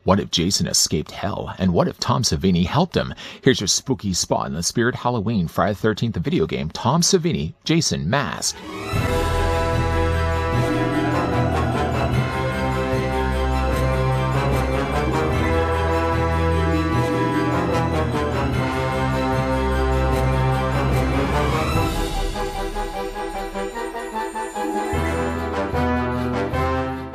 What if Jason escaped hell? And what if Tom Savini helped him? Here's your spooky spot in the Spirit Halloween Friday the 13th the video game, Tom Savini, Jason Mask.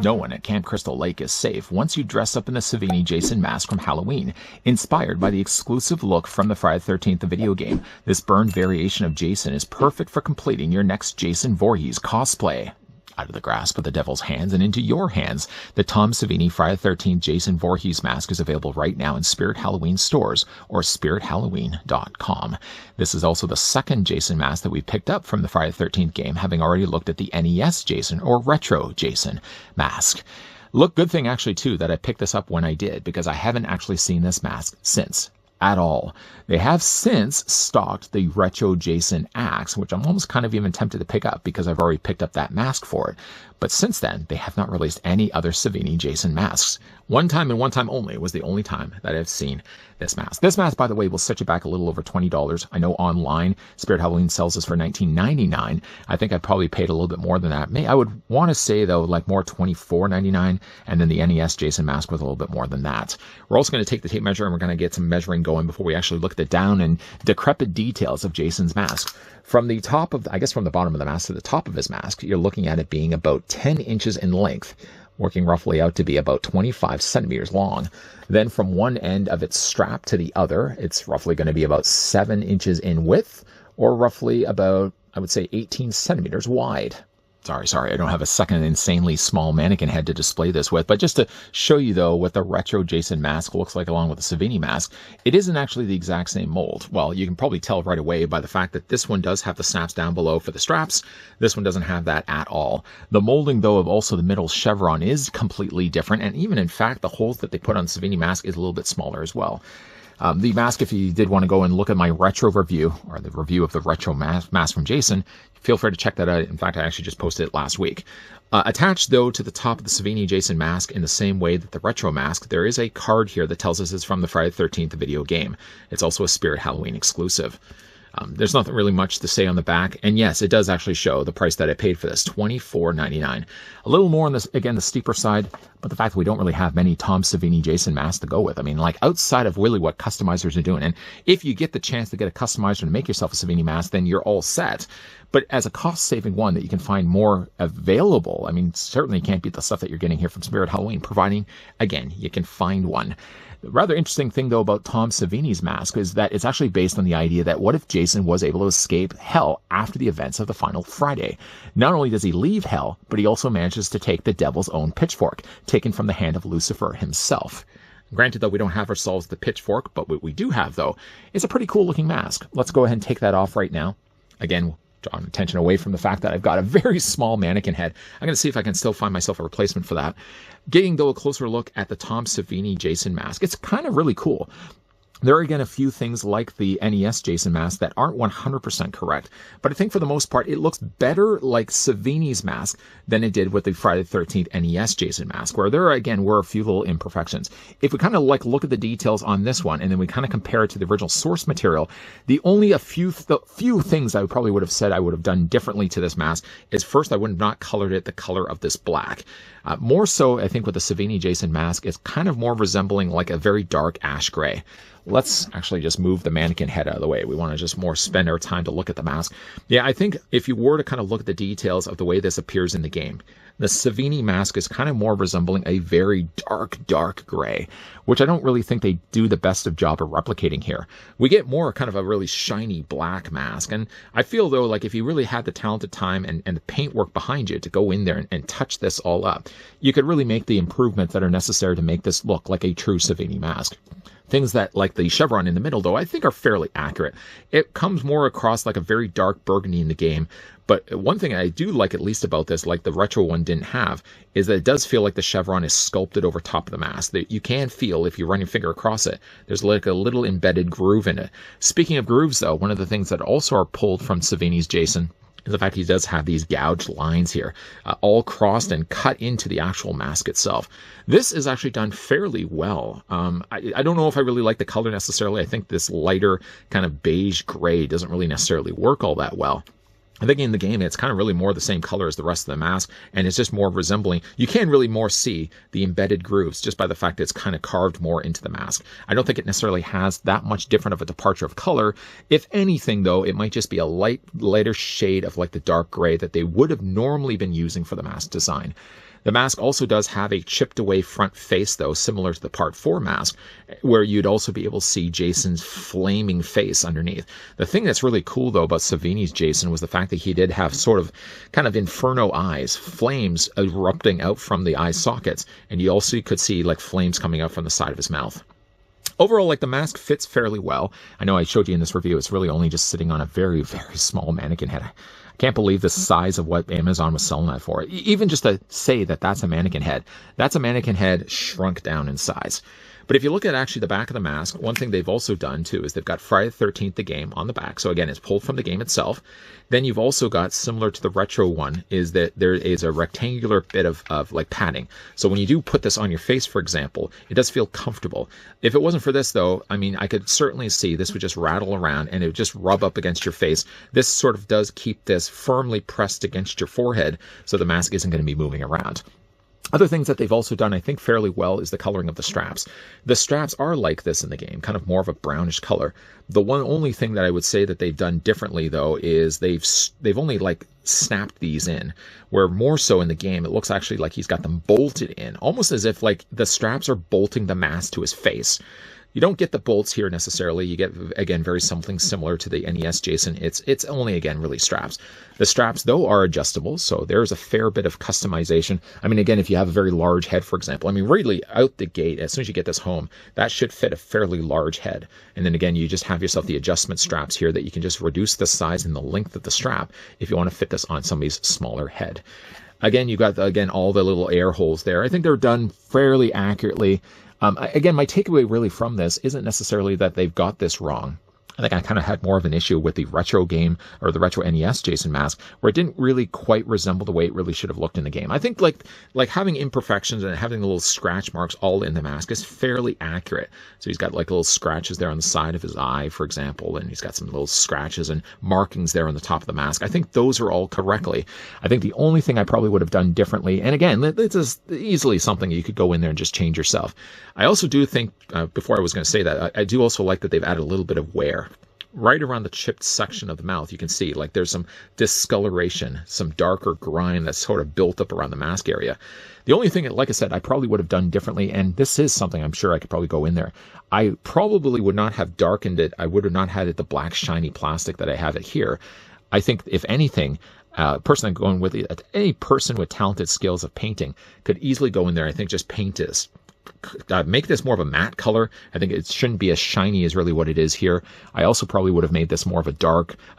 No one at Camp Crystal Lake is safe once you dress up in the Savini Jason mask from Halloween. Inspired by the exclusive look from the Friday the 13th the video game, this burned variation of Jason is perfect for completing your next Jason Voorhees cosplay. Out of the grasp of the devil's hands and into your hands, the Tom Savini Friday the 13th Jason Voorhees mask is available right now in Spirit Halloween stores or spirithalloween.com. This is also the second Jason mask that we picked up from the Friday the 13th game, having already looked at the NES Jason or Retro Jason mask. Look, good thing actually too that I picked this up when I did, because I haven't actually seen this mask since. At all. They have since stocked the Retro Jason axe, which I'm almost kind of even tempted to pick up because I've already picked up that mask for it. But since then, they have not released any other Savini Jason masks. One time and one time only was the only time that I've seen this mask. This mask, by the way, will set you back a little over $20. I know online, Spirit Halloween sells this for $19.99. I think I probably paid a little bit more than that. I would want to say, though, like more $24.99, and then the NES Jason mask was a little bit more than that. We're also going to take the tape measure and we're going to get some measuring going before we actually look at the down and decrepit details of Jason's mask. From the top of, I guess from the bottom of the mask to the top of his mask, you're looking at it being about 10 inches in length, working roughly out to be about 25 centimeters long. Then from one end of its strap to the other, it's roughly going to be about 7 inches in width, or roughly about, I would say, 18 centimeters wide. Sorry, I don't have a second insanely small mannequin head to display this with, but just to show you, though, what the Retro Jason mask looks like along with the Savini mask, it isn't actually the exact same mold. Well, you can probably tell right away by the fact that this one does have the snaps down below for the straps. This one doesn't have that at all. The molding, though, of also the middle chevron is completely different, and even, in fact, the holes that they put on the Savini mask is a little bit smaller as well. The mask, if you did want to go and look at my retro review, or the review of the retro mask from Jason, feel free to check that out. In fact, I actually just posted it last week. Attached, though, to the top of the Savini Jason mask in the same way that the retro mask, there is a card here that tells us it's from the Friday the 13th video game. It's also a Spirit Halloween exclusive. There's nothing really much to say on the back, and yes, it does actually show the price that I paid for this, $24.99. A little more on this, again, the steeper side, but the fact that we don't really have many Tom Savini Jason masks to go with. I mean, like, outside of really what customizers are doing, and if you get the chance to get a customizer to make yourself a Savini mask, then you're all set. But as a cost-saving one that you can find more available, I mean, certainly can't beat the stuff that you're getting here from Spirit Halloween, providing, again, you can find one. The rather interesting thing, though, about Tom Savini's mask is that it's actually based on the idea that what if Jason was able to escape hell after the events of the final Friday? Not only does he leave hell, but he also manages to take the devil's own pitchfork, taken from the hand of Lucifer himself. Granted, though, we don't have ourselves the pitchfork, but what we do have, though, is a pretty cool-looking mask. Let's go ahead and take that off right now. Again, drawing attention away from the fact that I've got a very small mannequin head. I'm going to see if I can still find myself a replacement for that. Getting, though, a closer look at the Tom Savini Jason mask, it's kind of really cool. There are, again, a few things like the NES Jason mask that aren't 100% correct, but I think for the most part, it looks better like Savini's mask than it did with the Friday the 13th NES Jason mask, where there, again, were a few little imperfections. If we kind of like look at the details on this one, and then we kind of compare it to the original source material, the only few things I probably would have said I would have done differently to this mask is, first, I would have not colored it the color of this black. More so, I think with the Savini Jason mask, it's kind of more resembling like a very dark ash gray. Let's actually just move the mannequin head out of the way. We want to just more spend our time to look at the mask. Yeah, I think if you were to kind of look at the details of the way this appears in the game, the Savini mask is kind of more resembling a very dark gray, which I don't really think they do the best of job of replicating here. We get more kind of a really shiny black mask, and I feel, though, like if you really had the talented time and the paintwork behind you to go in there and touch this all up, you could really make the improvements that are necessary to make this look like a true Savini mask. Things that, like the chevron in the middle, though, I think are fairly accurate. It comes more across like a very dark burgundy in the game, but one thing I do like at least about this, like the retro one didn't have, is that it does feel like the chevron is sculpted over top of the mask. That you can feel, if you run your finger across it, there's like a little embedded groove in it. Speaking of grooves, though, one of the things that also are pulled from Savini's Jason is the fact he does have these gouged lines here, all crossed and cut into the actual mask itself. This is actually done fairly well. I don't know if I really like the color necessarily. I think this lighter kind of beige gray doesn't really necessarily work all that well. I think in the game, it's kind of really more the same color as the rest of the mask, and it's just more resembling. You can really more see the embedded grooves just by the fact that it's kind of carved more into the mask. I don't think it necessarily has that much different of a departure of color. If anything, though, it might just be a lighter shade of like the dark gray that they would have normally been using for the mask design. The mask also does have a chipped away front face, though, similar to the Part 4 mask, where you'd also be able to see Jason's flaming face underneath. The thing that's really cool, though, about Savini's Jason was the fact that he did have sort of kind of inferno eyes, flames erupting out from the eye sockets, and you also could see like flames coming out from the side of his mouth. Overall, like the mask fits fairly well. I know I showed you in this review, it's really only just sitting on a very, very small mannequin head. I can't believe the size of what Amazon was selling that for. Even just to say that that's a mannequin head shrunk down in size. But if you look at actually the back of the mask, one thing they've also done too is they've got Friday the 13th, the game, on the back. So again, it's pulled from the game itself. Then you've also got, similar to the retro one, is that there is a rectangular bit of like padding. So when you do put this on your face, for example, it does feel comfortable. If it wasn't for this though, I mean, I could certainly see this would just rattle around and it would just rub up against your face. This sort of does keep this firmly pressed against your forehead, so the mask isn't going to be moving around. Other things that they've also done, I think, fairly well is the coloring of the straps. The straps are like this in the game, kind of more of a brownish color. The only thing that I would say that they've done differently, though, is they've only like snapped these in, where more so in the game, it looks actually like he's got them bolted in, almost as if like the straps are bolting the mask to his face. You don't get the bolts here necessarily. You get, again, something similar to the NES Jason. It's only, again, really straps. The straps, though, are adjustable, so there's a fair bit of customization. I mean, again, if you have a very large head, for example, I mean, really out the gate, as soon as you get this home, that should fit a fairly large head. And then, again, you just have yourself the adjustment straps here that you can just reduce the size and the length of the strap if you want to fit this on somebody's smaller head. Again, you got, all the little air holes there. I think they're done fairly accurately. Again, my takeaway really from this isn't necessarily that they've got this wrong. I think I kind of had more of an issue with the retro game, or the retro NES Jason mask, where it didn't really quite resemble the way it really should have looked in the game. I think like having imperfections and having the little scratch marks all in the mask is fairly accurate. So he's got like little scratches there on the side of his eye, for example, and he's got some little scratches and markings there on the top of the mask. I think those are all correctly. I think the only thing I probably would have done differently, and again, this is easily something you could go in there and just change yourself. I also do think, before I was going to say that, I do also like that they've added a little bit of wear. Right around the chipped section of the mouth, you can see like there's some discoloration, some darker grime that's sort of built up around the mask area. The only thing, like I said, I probably would have done differently, and this is something I'm sure I could probably go in there. I probably would not have darkened it. I would have not had it the black shiny plastic that I have it here. I think, if anything, person I'm going with, any person with talented skills of painting could easily go in there. I think just paint this. Make this more of a matte color. I think it shouldn't be as shiny as really what it is here. I also probably would have made this more of a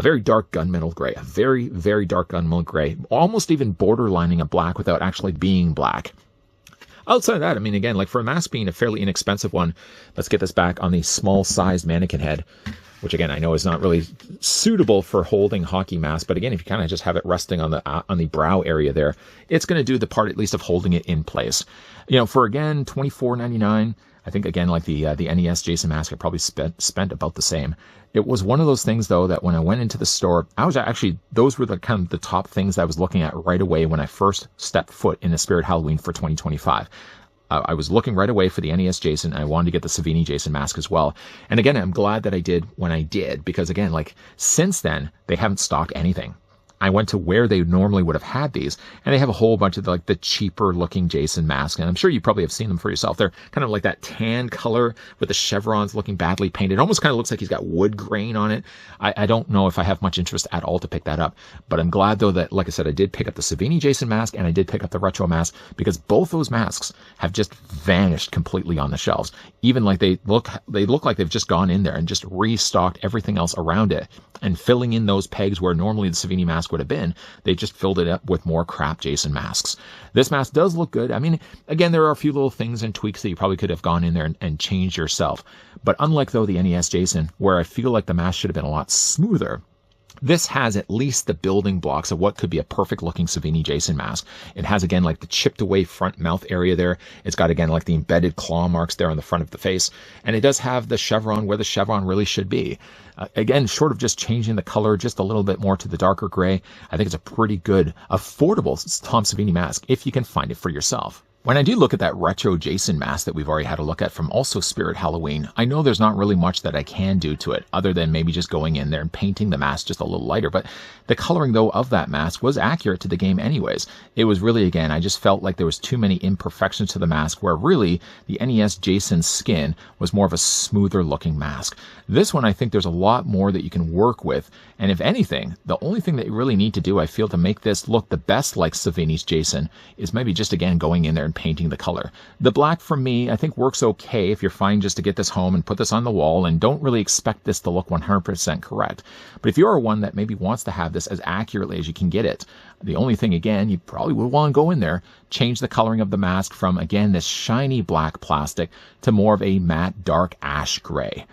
very dark gunmetal gray, a very, very dark gunmetal gray, almost even borderlining a black without actually being black. Outside of that, I mean, again, like for a mask being a fairly inexpensive one, let's get this back on the small sized mannequin head, which again, I know is not really suitable for holding hockey masks. But again, if you kind of just have it resting on the brow area there, it's going to do the part at least of holding it in place. You know, for again, $24.99, I think again, like the NES Jason mask, I probably spent about the same. It was one of those things though, that when I went into the store, those were the kind of the top things I was looking at right away when I first stepped foot in the Spirit Halloween for 2025. I was looking right away for the NES Jason. I wanted to get the Savini Jason mask as well. And again, I'm glad that I did when I did, because again, like since then, they haven't stocked anything. I went to where they normally would have had these, and they have a whole bunch of the cheaper looking Jason masks, and I'm sure you probably have seen them for yourself. They're kind of like that tan color with the chevrons looking badly painted. It almost kind of looks like he's got wood grain on it. I don't know if I have much interest at all to pick that up, but I'm glad though that, like I said, I did pick up the Savini Jason mask and I did pick up the retro mask, because both those masks have just vanished completely on the shelves. Even like they look like they've just gone in there and just restocked everything else around it, and filling in those pegs where normally the Savini mask would have been, they just filled it up with more crap Jason masks. This mask does look good. I mean, again, there are a few little things and tweaks that you probably could have gone in there and changed yourself. But unlike though the NES Jason, where I feel like the mask should have been a lot smoother, This has at least the building blocks of what could be a perfect looking Savini Jason mask. It has, again, like the chipped away front mouth area there. It's got, again, like the embedded claw marks there on the front of the face. And it does have the chevron where the chevron really should be. Again, short of just changing the color just a little bit more to the darker gray, I think it's a pretty good, affordable Tom Savini mask if you can find it for yourself. When I do look at that retro Jason mask that we've already had a look at from also Spirit Halloween, I know there's not really much that I can do to it other than maybe just going in there and painting the mask just a little lighter. But the coloring, though, of that mask was accurate to the game anyways. It was really, again, I just felt like there was too many imperfections to the mask where really the NES Jason's skin was more of a smoother looking mask. This one, I think there's a lot more that you can work with. And if anything, the only thing that you really need to do, I feel, to make this look the best like Savini's Jason is maybe just, again, going in there and painting the color. The black, for me, I think works okay if you're fine just to get this home and put this on the wall and don't really expect this to look 100% correct. But if you're one that maybe wants to have this as accurately as you can get it, the only thing, again, you probably would want to go in there, change the coloring of the mask from, again, this shiny black plastic to more of a matte dark ash gray.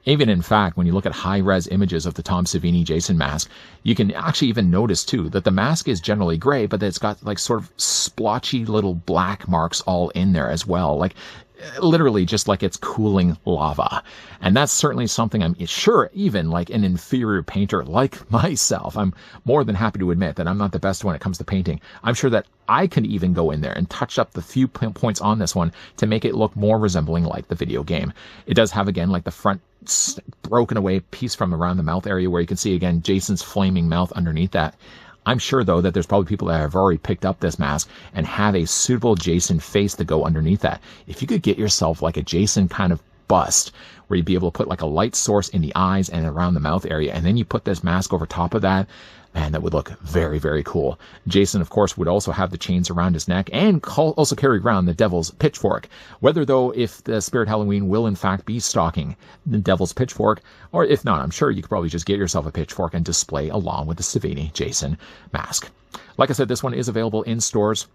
Even in fact, when you look at high-res images of the Tom Savini Jason mask, you can actually even notice too that the mask is generally gray, but it's got like sort of splotchy little black marks all in there as well. Like literally just like it's cooling lava. And that's certainly something I'm sure even like an inferior painter like myself, I'm more than happy to admit that I'm not the best when it comes to painting. I'm sure that I can even go in there and touch up the few points on this one to make it look more resembling like the video game. It does have, again, like the front broken away piece from around the mouth area where you can see, again, Jason's flaming mouth underneath that. I'm sure, though, that there's probably people that have already picked up this mask and have a suitable Jason face to go underneath that. If you could get yourself like a Jason kind of bust where you'd be able to put like a light source in the eyes and around the mouth area, and then you put this mask over top of that, man, that would look very, very cool. Jason, of course, would also have the chains around his neck and also carry around the Devil's Pitchfork. Whether, though, if the Spirit Halloween will, in fact, be stocking the Devil's Pitchfork, or if not, I'm sure you could probably just get yourself a pitchfork and display along with the Savini Jason mask. Like I said, this one is available in stores.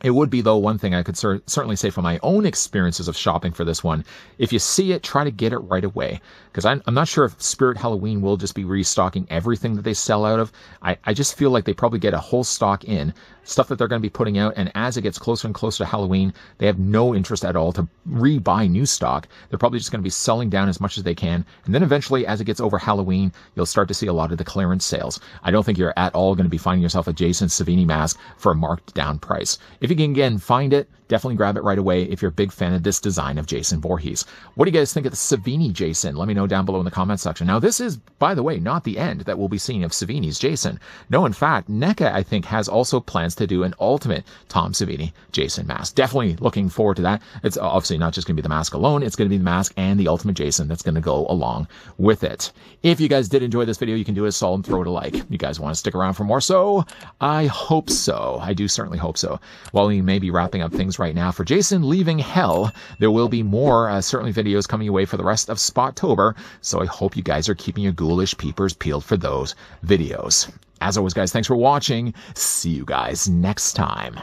It would be, though, one thing I could certainly say from my own experiences of shopping for this one. If you see it, try to get it right away. Because I'm not sure if Spirit Halloween will just be restocking everything that they sell out of. I just feel like they probably get a whole stock in, stuff that they're going to be putting out. And as it gets closer and closer to Halloween, they have no interest at all to rebuy new stock. They're probably just going to be selling down as much as they can. And then eventually, as it gets over Halloween, you'll start to see a lot of the clearance sales. I don't think you're at all going to be finding yourself a Jason Savini mask for a marked down price. If you can, again, find it, definitely grab it right away if you're a big fan of this design of Jason Voorhees. What do you guys think of the Savini Jason? Let me know down below in the comments section. Now, this is, by the way, not the end that we'll be seeing of Savini's Jason. No, in fact, NECA, I think, has also plans to do an ultimate Tom Savini Jason mask. Definitely looking forward to that. It's obviously not just going to be the mask alone. It's going to be the mask and the ultimate Jason that's going to go along with it. If you guys did enjoy this video, you can do a solid and throw it a like. You guys want to stick around for more? So I hope so. I do certainly hope so. While we may be wrapping up things right now for Jason Leaving Hell, there will be more certainly videos coming your way for the rest of Spottober. So I hope you guys are keeping your ghoulish peepers peeled for those videos. As always, guys, thanks for watching. See you guys next time.